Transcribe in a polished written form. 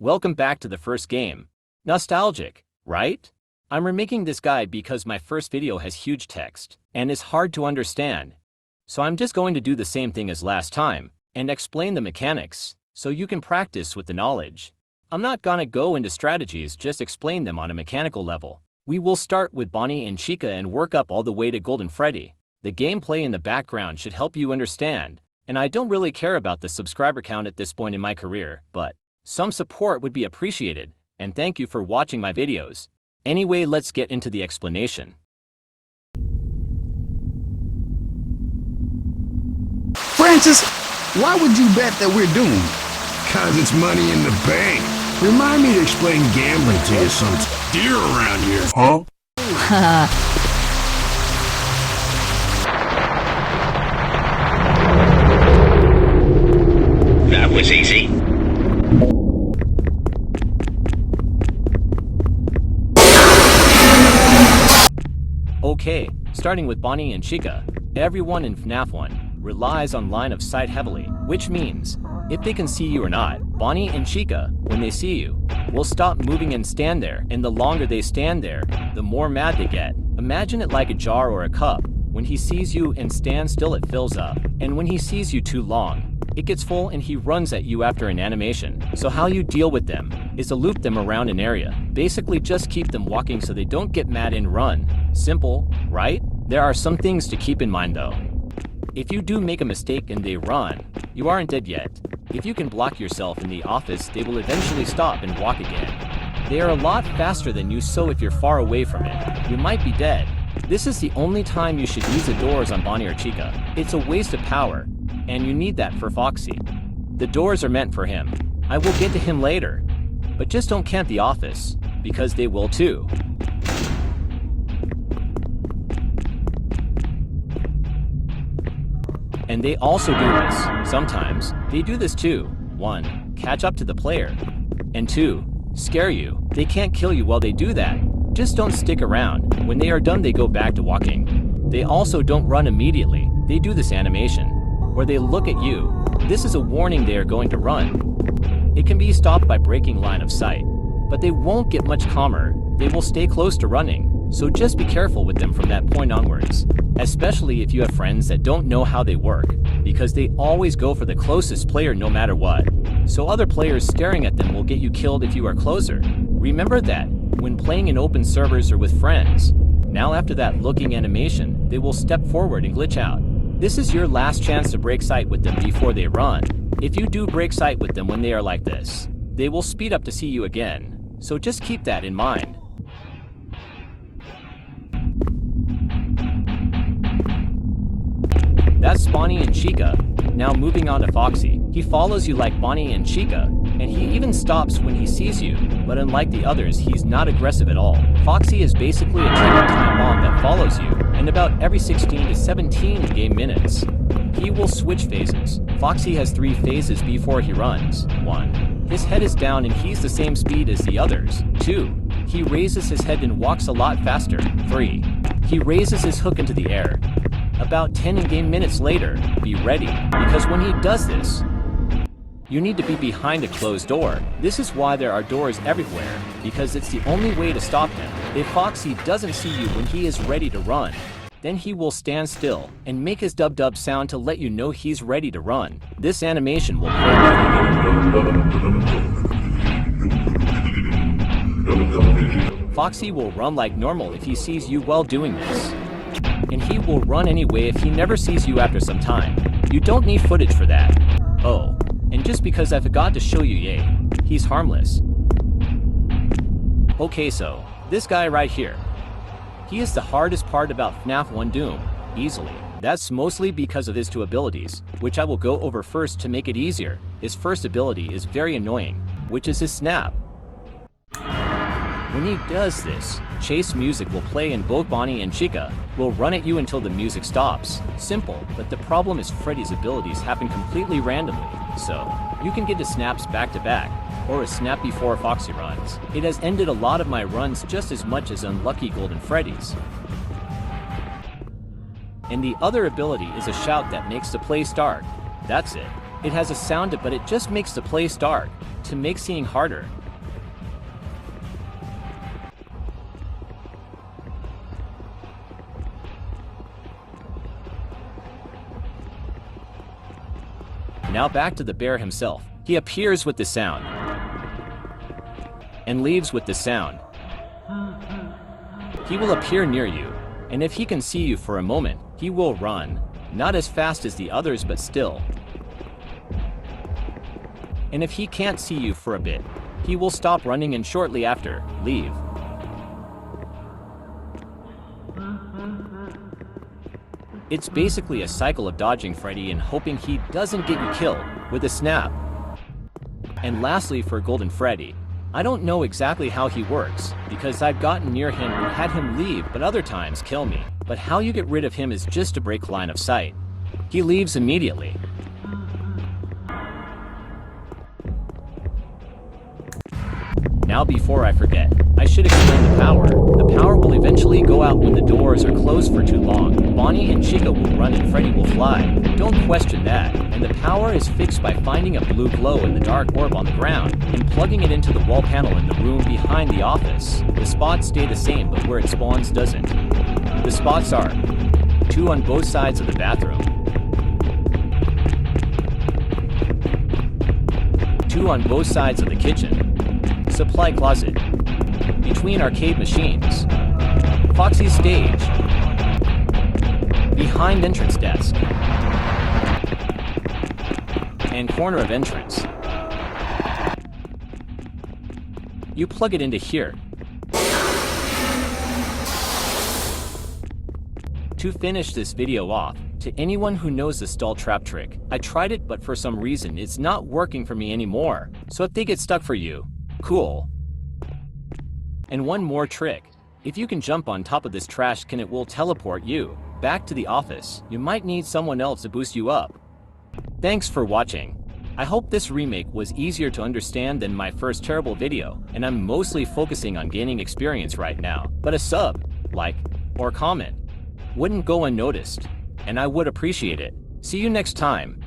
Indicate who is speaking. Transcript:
Speaker 1: Welcome back to the first game. Nostalgic, right? I'm remaking this guide because my first video has huge text and is hard to understand. So I'm just going to do the same thing as last time and explain the mechanics so you can practice with the knowledge. I'm not gonna go into strategies, just explain them on a mechanical level. We will start with Bonnie and Chica and work up all the way to Golden Freddy. The gameplay in the background should help you understand, and I don't really care about the subscriber count at this point in my career, but some support would be appreciated, and thank you for watching my videos. Anyway, let's get into the explanation.
Speaker 2: Francis, why would you bet that we're doomed?
Speaker 3: 'Cause it's money in the bank. Remind me to explain gambling to you some deer around here. Huh?
Speaker 4: That was easy.
Speaker 1: Okay, starting with Bonnie and Chica. Everyone in FNAF 1 relies on line of sight heavily, which means if they can see you or not, Bonnie and Chica, when they see you, will stop moving and stand there, and the longer they stand there, the more mad they get. Imagine it like a jar or a cup. When he sees you and stands still, it fills up, and when he sees you too long, it gets full and he runs at you after an animation. So how you deal with them is to loop them around an area. Basically just keep them walking so they don't get mad and run. Simple, right? There are some things to keep in mind though. If you do make a mistake and they run, you aren't dead yet. If you can block yourself in the office, they will eventually stop and walk again. They are a lot faster than you, so if you're far away from it, you might be dead. This is the only time you should use the doors on Bonnie or Chica. It's a waste of power, and you need that for Foxy. The doors are meant for him. I will get to him later, but just don't camp the office, because they will too. And they also do this. Sometimes, they do this too. 1. Catch up to the player. And 2. Scare you. They can't kill you while they do that. Just don't stick around. When they are done, they go back to walking. They also don't run immediately. They do this animation, where they look at you. This is a warning they are going to run. It can be stopped by breaking line of sight, but they won't get much calmer. They will stay close to running. So just be careful with them from that point onwards, especially if you have friends that don't know how they work, because they always go for the closest player no matter what. So other players staring at them will get you killed if you are closer. Remember that when playing in open servers or with friends. Now after that looking animation, they will step forward and glitch out. This is your last chance to break sight with them before they run. If you do break sight with them when they are like this, they will speed up to see you again. So just keep that in mind. That's Bonnie and Chica. Now moving on to Foxy. He follows you like Bonnie and Chica, and he even stops when he sees you, but unlike the others, he's not aggressive at all. Foxy is basically a ticking time bomb that follows you, and about every 16 to 17 game minutes, he will switch phases. Foxy has 3 phases before he runs. 1. His head is down and he's the same speed as the others. 2. He raises his head and walks a lot faster. 3. He raises his hook into the air. About 10 in-game minutes later, be ready, because when he does this, you need to be behind a closed door. This is why there are doors everywhere, because it's the only way to stop him. If Foxy doesn't see you when he is ready to run, then he will stand still and make his dub-dub sound to let you know he's ready to run. This animation will play. Foxy will run like normal if he sees you while doing this. And he will run anyway if he never sees you after some time. You don't need footage for that. Oh, and just because I forgot to show you, yay, he's harmless. Okay, so, this guy right here. He is the hardest part about FNAF 1 Doom, easily. That's mostly because of his 2 abilities, which I will go over first to make it easier. His first ability is very annoying, which is his snap. When he does this, chase music will play and both Bonnie and Chica will run at you until the music stops. Simple, but the problem is Freddy's abilities happen completely randomly, so you can get the snaps back to back, or a snap before Foxy runs. It has ended a lot of my runs just as much as unlucky Golden Freddy's. And the other ability is a shout that makes the play start. That's it. It has a sound but it just makes the play start. to make seeing harder. Now back to the bear himself. He appears with the sound and leaves with the sound. He will appear near you, and if he can see you for a moment, he will run. Not as fast as the others, but still. And if he can't see you for a bit, he will stop running and shortly after, leave. It's basically a cycle of dodging Freddy and hoping he doesn't get you killed with a snap. And lastly, for Golden Freddy, I don't know exactly how he works, because I've gotten near him and had him leave, but other times kill me. But how you get rid of him is just to break line of sight. He leaves immediately. Now before I forget, I should explain the power. The power will eventually go out when the doors are closed for too long. Bonnie and Chica will run and Freddy will fly. Don't question that. And the power is fixed by finding a blue glow in the dark orb on the ground and plugging it into the wall panel in the room behind the office. The spots stay the same, but where it spawns doesn't. The spots are 2 on both sides of the bathroom, 2 on both sides of the kitchen, supply closet, between arcade machines, Foxy's stage, behind entrance desk, and corner of entrance. You plug it into here. To finish this video off, to anyone who knows the stall trap trick, I tried it, but for some reason it's not working for me anymore. So if they get stuck for you, cool. And one more trick. If you can jump on top of this trash can, it will teleport you back to the office. You might need someone else to boost you up. Thanks for watching. I hope this remake was easier to understand than my first terrible video, and I'm mostly focusing on gaining experience right now. But a sub, like, or comment wouldn't go unnoticed, and I would appreciate it. See you next time.